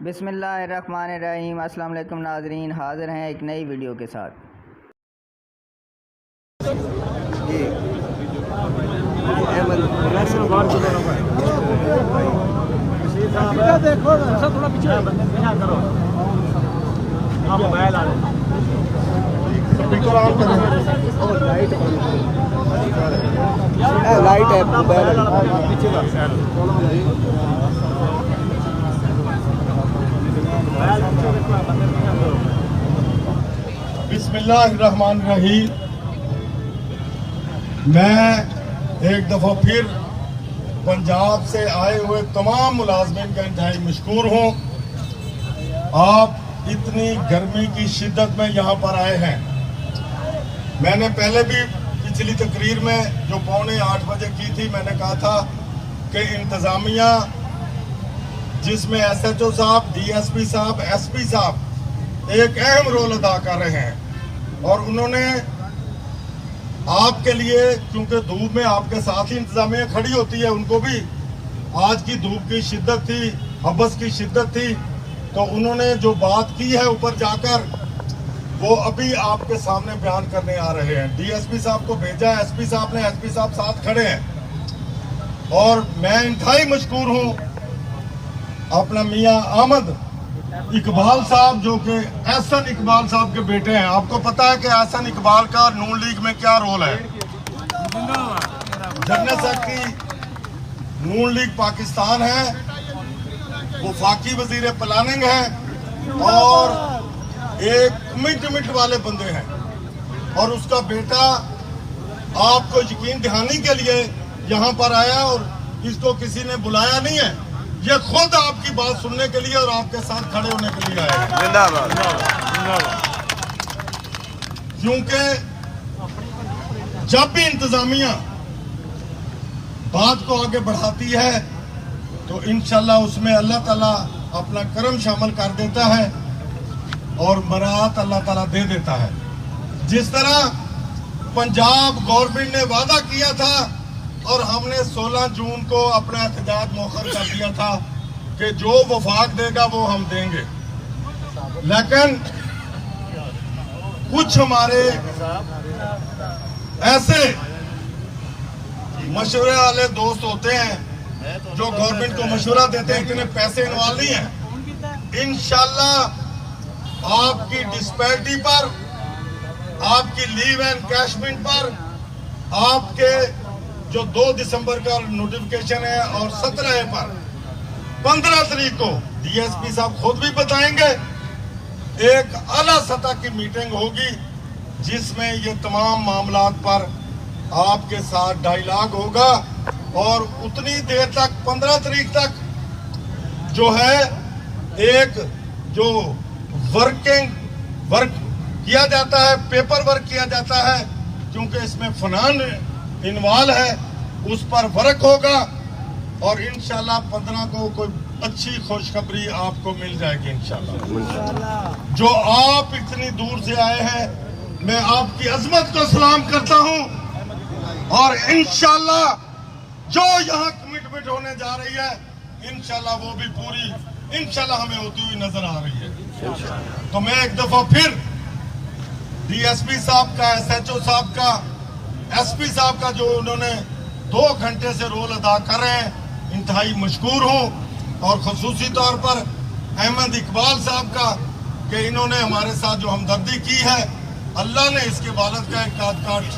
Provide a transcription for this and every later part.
بسم اللہ الرحمن الرحیم۔ السلام علیکم ناظرین، حاضر ہیں ایک نئی ویڈیو کے ساتھ۔ بسم اللہ الرحمن الرحیم۔ میں ایک دفعہ پھر پنجاب سے آئے ہوئے تمام ملازمین کا انتہائی مشکور ہوں۔ آپ اتنی گرمی کی شدت میں یہاں پر آئے ہیں۔ میں نے پہلے بھی پچھلی تقریر میں جو 7:45 بجے کی تھی، میں نے کہا تھا کہ انتظامیہ جس میں ایس ایچ او صاحب، ڈی ایس پی صاحب، ایس پی صاحب ایک اہم رول ادا کر رہے ہیں، اور انہوں نے آپ کے لیے، کیونکہ دھوپ میں آپ کے ساتھ ہی انتظامیہ کھڑی ہوتی ہے، ان کو بھی آج کی دھوپ کی شدت تھی، حبس کی شدت تھی، تو انہوں نے جو بات کی ہے اوپر جا کر وہ ابھی آپ کے سامنے بیان کرنے آ رہے ہیں۔ ڈی ایس پی صاحب کو بھیجا، ایس پی صاحب نے، ایس پی صاحب ساتھ کھڑے ہیں، اور میں انتہائی مشکور ہوں اپنا میاں احمد اقبال صاحب، جو کہ احسن اقبال صاحب کے بیٹے ہیں۔ آپ کو پتا ہے کہ احسن اقبال کا نون لیگ میں کیا رول ہے؟ جنرل سیکرٹری نون لیگ پاکستان ہے، وفاقی وزیر پلاننگ ہے، اور ایک کمٹمنٹ والے بندے ہیں، اور اس کا بیٹا آپ کو یقین دہانی کے لیے یہاں پر آیا، اور اس کو کسی نے بلایا نہیں ہے، یہ خود آپ کی بات سننے کے لیے اور آپ کے ساتھ کھڑے ہونے کے لیے آئے ہیں۔ زندہ باد۔ کیونکہ جب بھی انتظامیہ بات کو آگے بڑھاتی ہے تو انشاءاللہ اس میں اللہ تعالیٰ اپنا کرم شامل کر دیتا ہے اور مراعات اللہ تعالیٰ دے دیتا ہے۔ جس طرح پنجاب گورنمنٹ نے وعدہ کیا تھا، اور ہم نے 16 جون کو اپنا احتجاج مؤخر کر دیا تھا کہ جو وفاق دے گا وہ ہم دیں گے، لیکن کچھ ہمارے ایسے مشورے والے دوست ہوتے ہیں جو گورنمنٹ کو مشورہ دیتے ہیں، اتنے پیسے انوالو نہیں ہیں۔ انشاءاللہ آپ کی ڈسپیرٹی پر، آپ کی لیو اینڈ کیشمنٹ پر، آپ کے جو 2 دسمبر کا نوٹیفیکیشن ہے، اور 17 پر 15 تاریخ کو ڈی ایس پی صاحب خود بھی بتائیں گے، ایک اعلیٰ سطح کی میٹنگ ہوگی جس میں یہ تمام معاملات پر آپ کے ساتھ ڈائیلاگ ہوگا، اور اتنی دیر تک 15 تاریخ تک جو ہے ایک جو ورک کیا جاتا ہے، پیپر ورک کیا جاتا ہے، کیونکہ اس میں فنان انوال ہے، اس پر ورک ہوگا، اور انشاءاللہ 15 کو کوئی اچھی خوشخبری آپ کو مل جائے گی انشاءاللہ۔ جو آپ اتنی دور سے آئے ہیں، میں آپ کی عظمت کو سلام کرتا ہوں، اور انشاءاللہ جو یہاں کمٹمنٹ ہونے جا رہی ہے انشاءاللہ وہ بھی پوری انشاءاللہ ہمیں ہوتی ہوئی نظر آ رہی ہے۔ تو میں ایک دفعہ پھر ڈی ایس پی صاحب کا، ایس ایچ او صاحب کا، ایس پی صاحب کا، جو انہوں نے 2 گھنٹے سے رول ادا کر رہے ہیں، انتہائی مشکور ہوں، اور خصوصی طور پر احمد اقبال صاحب کا کہ انہوں نے ہمارے ساتھ جو ہمدردی کی ہے، اللہ نے اس کے والد کا ایک کاٹ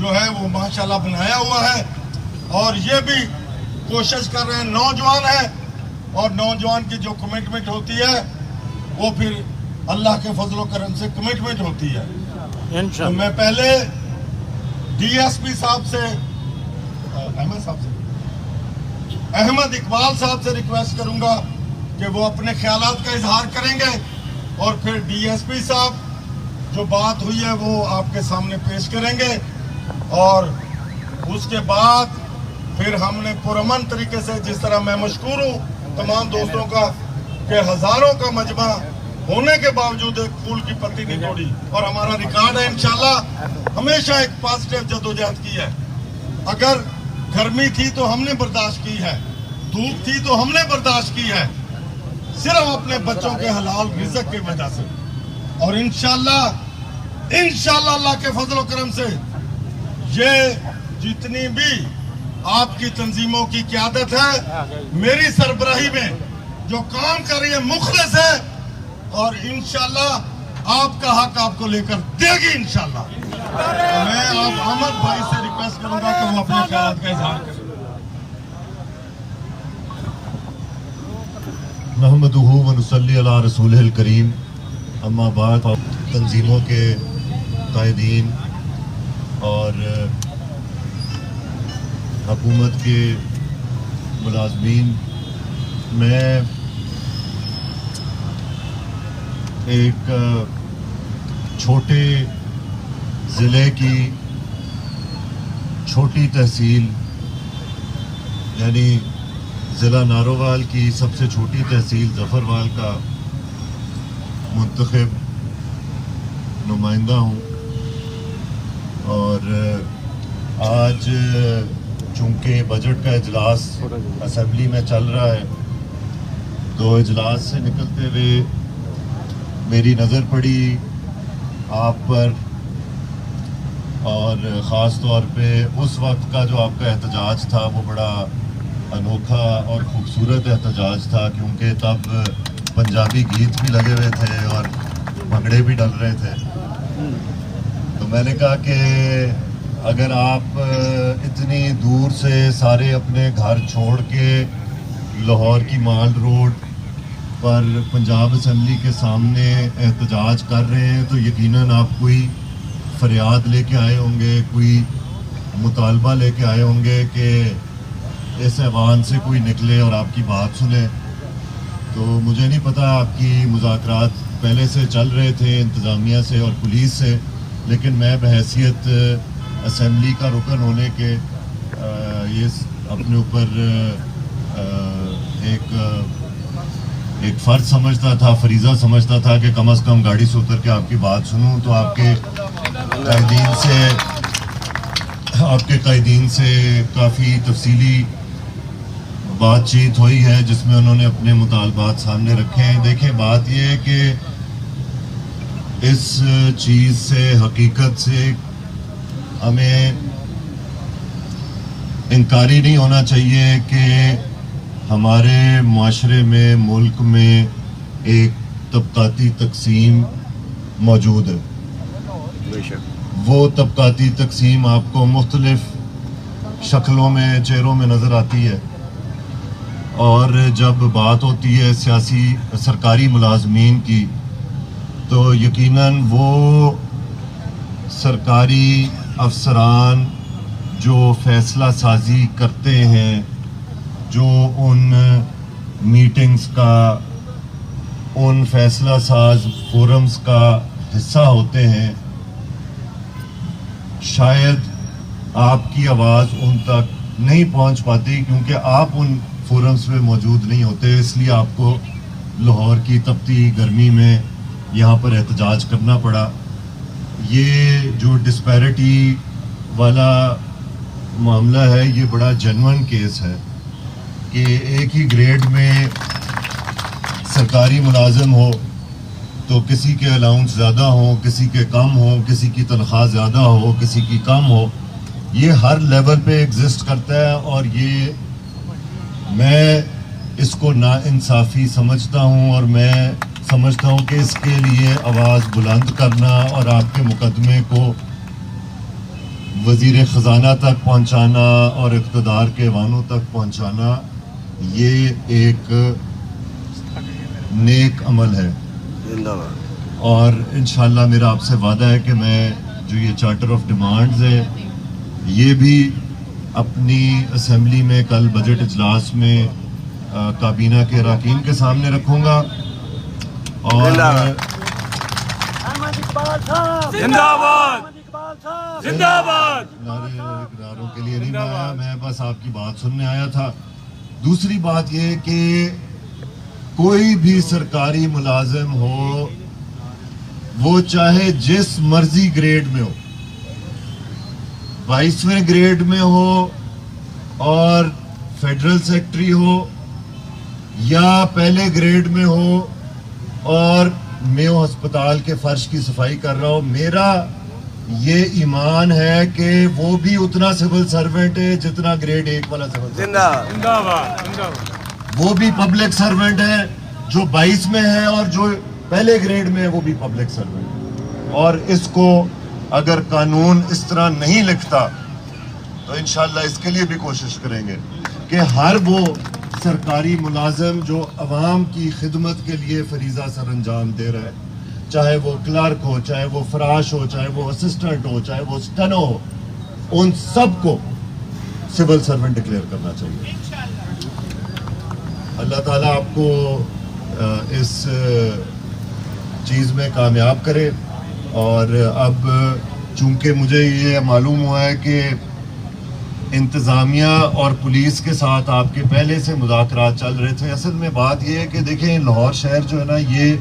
جو ہے وہ ماشاءاللہ بنایا ہوا ہے، اور یہ بھی کوشش کر رہے ہیں، نوجوان ہیں، اور نوجوان کی جو کمٹمنٹ ہوتی ہے وہ پھر اللہ کے فضل و کرم سے کمٹمنٹ ہوتی ہے۔ تو میں پہلے ڈی ایس پی صاحب سے، احمد اقبال صاحب سے ریکویسٹ کروں گا کہ وہ اپنے خیالات کا اظہار کریں گے، اور پھر ڈی ایس پی صاحب جو بات ہوئی ہے وہ آپ کے سامنے پیش کریں گے، اور اس کے بعد پھر ہم نے پرامن طریقے سے، جس طرح میں مشکور ہوں تمام دوستوں کا کہ ہزاروں کا مجمع ہونے کے باوجود ایک پھول کی پتی نہیں توڑی، اور ہمارا ریکارڈ ہے انشاءاللہ ہمیشہ ایک پازیٹیو جدوجہد کی ہے۔ اگر گرمی تھی تو ہم نے برداشت کی ہے، دھوپ تھی تو ہم نے برداشت کی ہے، صرف اپنے بچوں کے حلال رزق کی وجہ سے. اور انشاءاللہ اللہ کے فضل و کرم سے یہ جتنی بھی آپ کی تنظیموں کی قیادت ہے میری سربراہی میں جو کام کر رہی ہے مخلص ہے, اور انشاءاللہ آپ کا حق آپ کو لے کر دے گی انشاءاللہ. میں آپ احمد بھائی سے ریکویسٹ کروں گا کہ وہ اپنے خیالات کا اظہار کریں. نحمدہ و نصلی علی رسولہ الکریم. اما بعد, تنظیموں کے قائدین اور حکومت کے ملازمین, میں ایک چھوٹے ضلع کی چھوٹی تحصیل یعنی ضلع نارووال کی سب سے چھوٹی تحصیل ظفروال کا منتخب نمائندہ ہوں. اور آج چونکہ بجٹ کا اجلاس اسمبلی میں چل رہا ہے, تو اجلاس سے نکلتے ہوئے میری نظر پڑی آپ پر, اور خاص طور پہ اس وقت کا جو آپ کا احتجاج تھا وہ بڑا انوکھا اور خوبصورت احتجاج تھا, کیونکہ تب پنجابی گیت بھی لگے ہوئے تھے اور بھنگڑے بھی ڈل رہے تھے. تو میں نے کہا کہ اگر آپ اتنی دور سے سارے اپنے گھر چھوڑ کے لاہور کی مال روڈ پر پنجاب اسمبلی کے سامنے احتجاج کر رہے ہیں, تو یقیناً آپ کوئی فریاد لے کے آئے ہوں گے, کوئی مطالبہ لے کے آئے ہوں گے کہ اس ایوان سے کوئی نکلے اور آپ کی بات سنے. تو مجھے نہیں پتا آپ کی مذاکرات پہلے سے چل رہے تھے انتظامیہ سے اور پولیس سے, لیکن میں بحیثیت اسمبلی کا رکن ہونے کے یہ اپنے اوپر ایک فرض سمجھتا تھا, فریضہ سمجھتا تھا کہ کم از کم گاڑی سے اتر کے آپ کی بات سنوں. تو آپ کے قائدین سے کافی تفصیلی بات چیت ہوئی ہے جس میں انہوں نے اپنے مطالبات سامنے رکھے ہیں. دیکھیں, بات یہ ہے کہ اس چیز سے, حقیقت سے ہمیں انکاری نہیں ہونا چاہیے کہ ہمارے معاشرے میں, ملک میں ایک طبقاتی تقسیم موجود ہے. وہ طبقاتی تقسیم آپ کو مختلف شکلوں میں, چہروں میں نظر آتی ہے, اور جب بات ہوتی ہے سرکاری ملازمین کی, تو یقیناً وہ سرکاری افسران جو فیصلہ سازی کرتے ہیں, جو ان میٹنگز کا, ان فیصلہ ساز فورمز کا حصہ ہوتے ہیں, شاید آپ کی آواز ان تک نہیں پہنچ پاتی کیونکہ آپ ان فورمز پہ موجود نہیں ہوتے. اس لیے آپ کو لاہور کی تپتی گرمی میں یہاں پر احتجاج کرنا پڑا. یہ جو ڈسپیرٹی والا معاملہ ہے یہ بڑا جینوئن کیس ہے کہ ایک ہی گریڈ میں سرکاری ملازم ہو تو کسی کے الاؤنس زیادہ ہوں, کسی کے کم ہوں, کسی کی تنخواہ زیادہ ہو, کسی کی کم ہو. یہ ہر لیول پہ ایگزسٹ کرتا ہے, اور یہ میں اس کو ناانصافی سمجھتا ہوں, اور میں سمجھتا ہوں کہ اس کے لیے آواز بلند کرنا اور آپ کے مقدمے کو وزیر خزانہ تک پہنچانا اور اقتدار کے ایوانوں تک پہنچانا یہ ایک نیک عمل ہے. اور انشاءاللہ میرا آپ سے وعدہ ہے کہ میں جو یہ چارٹر آف ڈیمانڈز ہے یہ بھی اپنی اسمبلی میں کل بجٹ اجلاس میں کابینہ کے اراکین کے سامنے رکھوں گا. اور نعروں کے لیے نہیں آیا, میں بس آپ کی بات سننے آیا تھا. دوسری بات یہ کہ کوئی بھی سرکاری ملازم ہو, وہ چاہے جس مرضی گریڈ میں ہو, 22ویں گریڈ میں ہو اور فیڈرل سیکٹری ہو یا پہلے گریڈ میں ہو اور میو ہسپتال کے فرش کی صفائی کر رہا ہو، میرا یہ ایمان ہے کہ وہ بھی اتنا سول سرونٹ ہے جتنا گریڈ 1 والا سول سرونٹ، وہ بھی پبلک سرونٹ ہے، جو 22 میں ہے اور جو پہلے گریڈ میں ہے وہ بھی پبلک سرونٹ ہے. اور اس کو اگر قانون اس طرح نہیں لکھتا تو انشاءاللہ اس کے لیے بھی کوشش کریں گے کہ ہر وہ سرکاری ملازم جو عوام کی خدمت کے لیے فریضہ سر انجام دے رہا ہے، چاہے وہ کلرک ہو، چاہے وہ فراش ہو، چاہے وہ اسسٹنٹ ہو، چاہے وہ اسٹینو ہو، ان سب کو سول سرونٹ ڈکلیئر کرنا چاہیے. اللہ تعالیٰ آپ کو اس چیز میں کامیاب کرے. اور اب چونکہ مجھے یہ معلوم ہوا ہے کہ انتظامیہ اور پولیس کے ساتھ آپ کے پہلے سے مذاکرات چل رہے تھے، اصل میں بات یہ ہے کہ دیکھیں لاہور شہر جو ہے نا یہ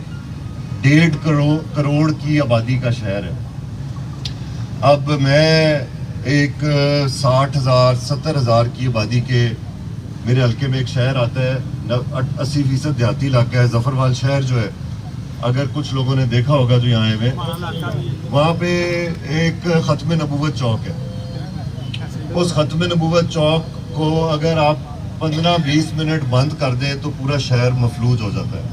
1.5 کروڑ کی آبادی کا شہر ہے. اب میں ایک 60,000 70,000 کی آبادی کے میرے حلقے میں ایک شہر آتا ہے، 80% دیہاتی علاقہ ہے، ظفروال شہر جو ہے، اگر کچھ لوگوں نے دیکھا ہوگا جو یہاں آئے ہوئے، وہاں پہ ایک ختم نبوت چوک ہے. اس ختم نبوت چوک کو اگر آپ 15-20 منٹ بند کر دیں تو پورا شہر مفلوج ہو جاتا ہے.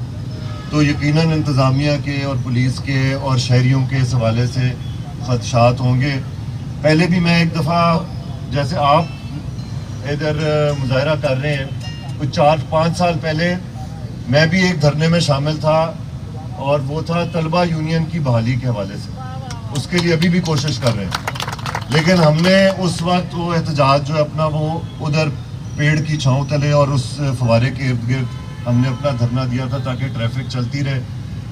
تو یقیناً انتظامیہ کے اور پولیس کے اور شہریوں کے اس حوالے سے خدشات ہوں گے. پہلے بھی میں ایک دفعہ جیسے آپ ادھر مظاہرہ کر رہے ہیں، کچھ 4-5 سال پہلے میں بھی ایک دھرنے میں شامل تھا اور وہ تھا طلبہ یونین کی بحالی کے حوالے سے. اس کے لیے ابھی بھی کوشش کر رہے ہیں، لیکن ہم نے اس وقت وہ احتجاج جو ہے اپنا وہ ادھر پیڑ کی چھاؤں تلے اور اس فوارے کے ارد گرد ہم نے اپنا دھرنا دیا تھا تاکہ ٹریفک چلتی رہے.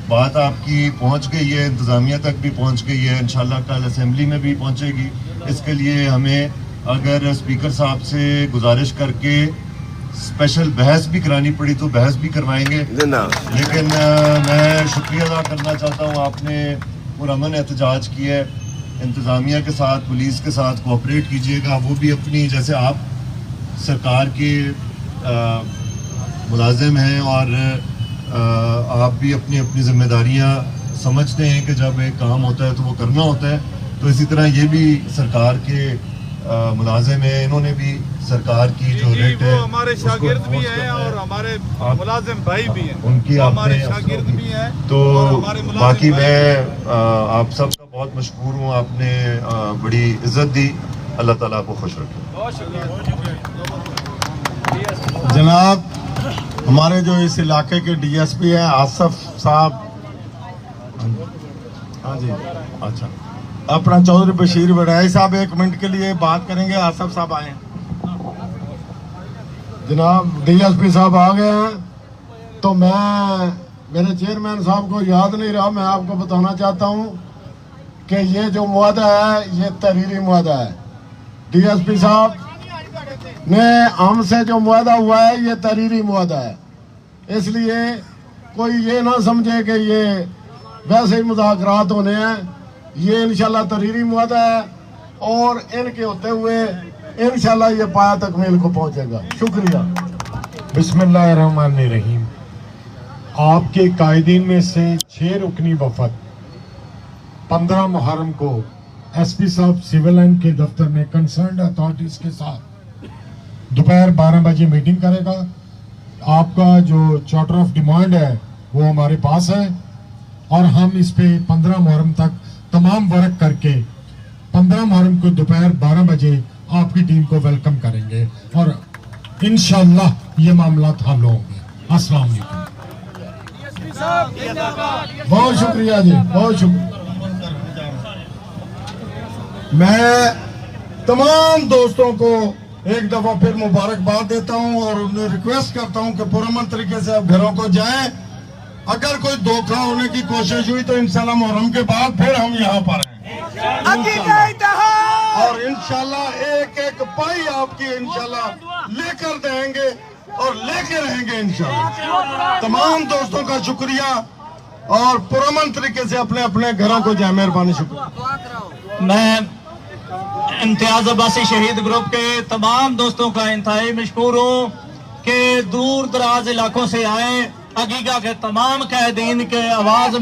بات آپ کی پہنچ گئی ہے، انتظامیہ تک بھی پہنچ گئی ہے، انشاءاللہ کل اسمبلی میں بھی پہنچے گی. اس کے لیے ہمیں اگر اسپیکر صاحب سے گزارش کر کے اسپیشل بحث بھی کرانی پڑی تو بحث بھی کروائیں گے. لیکن میں شکریہ ادا کرنا چاہتا ہوں، آپ نے پرامن احتجاج کیا ہے. انتظامیہ کے ساتھ پولیس کے ساتھ کوآپریٹ کیجیے گا. وہ بھی اپنی جیسے آپ سرکار کے ملازم ہیں اور آپ بھی اپنی اپنی ذمہ داریاں سمجھتے ہیں کہ جب ایک کام ہوتا ہے تو وہ کرنا ہوتا ہے، تو اسی طرح یہ بھی سرکار کے ملازم ہیں. انہوں نے بھی سرکار کی جو ریٹ ہے ہمارے شاگرد بھی ہیں اور ہمارے ملازم بھائی بھی ہیں، ان کی ہمارے شاگرد بھی ہیں. تو باقی میں آپ سب کا بہت مشکور ہوں، آپ نے بڑی عزت دی. اللہ تعالیٰ آپ کو خوش رکھے. جناب ہمارے جو اس علاقے کے ڈی ایس پی ہیں آصف صاحب، ہاں جی اچھا اپنا چودھری بشیر وڈائی صاحب 1 منٹ کے لیے بات کریں گے. آصف صاحب آئے. جناب ڈی ایس پی صاحب آ گئے ہیں. تو میں میرے چیئرمین صاحب کو یاد نہیں رہا، میں آپ کو بتانا چاہتا ہوں کہ یہ جو معاہدہ ہے یہ تحریری معاہدہ ہے. ڈی ایس پی صاحب نے ہم سے جو معاہدہ ہوا ہے یہ تحریری معاہدہ ہے، اس لیے کوئی یہ نہ سمجھے کہ یہ ویسے ہی مذاکرات ہونے ہیں. یہ انشاءاللہ تحریری معاہدہ ہے اور ان کے ہوتے ہوئے انشاءاللہ یہ پایا تکمیل کو پہنچے گا. شکریہ. بسم اللہ الرحمن الرحیم. آپ کے قائدین میں سے 6 رکنی وفد 15 محرم کو ایس پی صاحب سول لائن کے دفتر میں کنسرنڈ اتھارٹیز کے ساتھ دوپہر 12 بجے میٹنگ کرے گا. آپ کا جو چارٹر آف ڈیمانڈ ہے وہ ہمارے پاس ہے اور ہم اس پہ 15 محرم تک تمام ورک کر کے 15 محرم کو دوپہر 12 بجے آپ کی ٹیم کو ویلکم کریں گے اور انشاءاللہ یہ معاملات حل ہوں گے. السلام علیکم. بہت شکریہ جی، بہت شکریہ. میں تمام دوستوں کو ایک دفعہ پھر مبارکباد دیتا ہوں اور انہیں ریکویسٹ کرتا ہوں کہ پرامن طریقے سے آپ گھروں کو جائیں. اگر کوئی دھوکہ ہونے کی کوشش ہوئی تو انشاءاللہ محرم کے بعد پھر ہم یہاں پر ہیں اور انشاءاللہ ایک ایک پائی آپ کی انشاءاللہ لے کر دیں گے اور لے کے رہیں گے انشاءاللہ. تمام دوستوں کا شکریہ اور پرامن طریقے سے اپنے اپنے گھروں کو جائیں. مہربانی. شکریہ. میں امتیاز عباسی شہید گروپ کے تمام دوستوں کا انتہائی مشکور ہوں کہ دور دراز علاقوں سے آئے، عقیقہ کے تمام قائدین کے آواز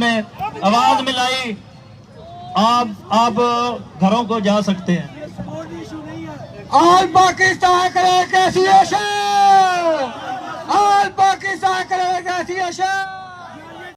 ملائی. آپ گھروں کو جا سکتے ہیں. آل پاکستان کرے ایسوسیشن، آل پاکستان کرے ایسوسیشن.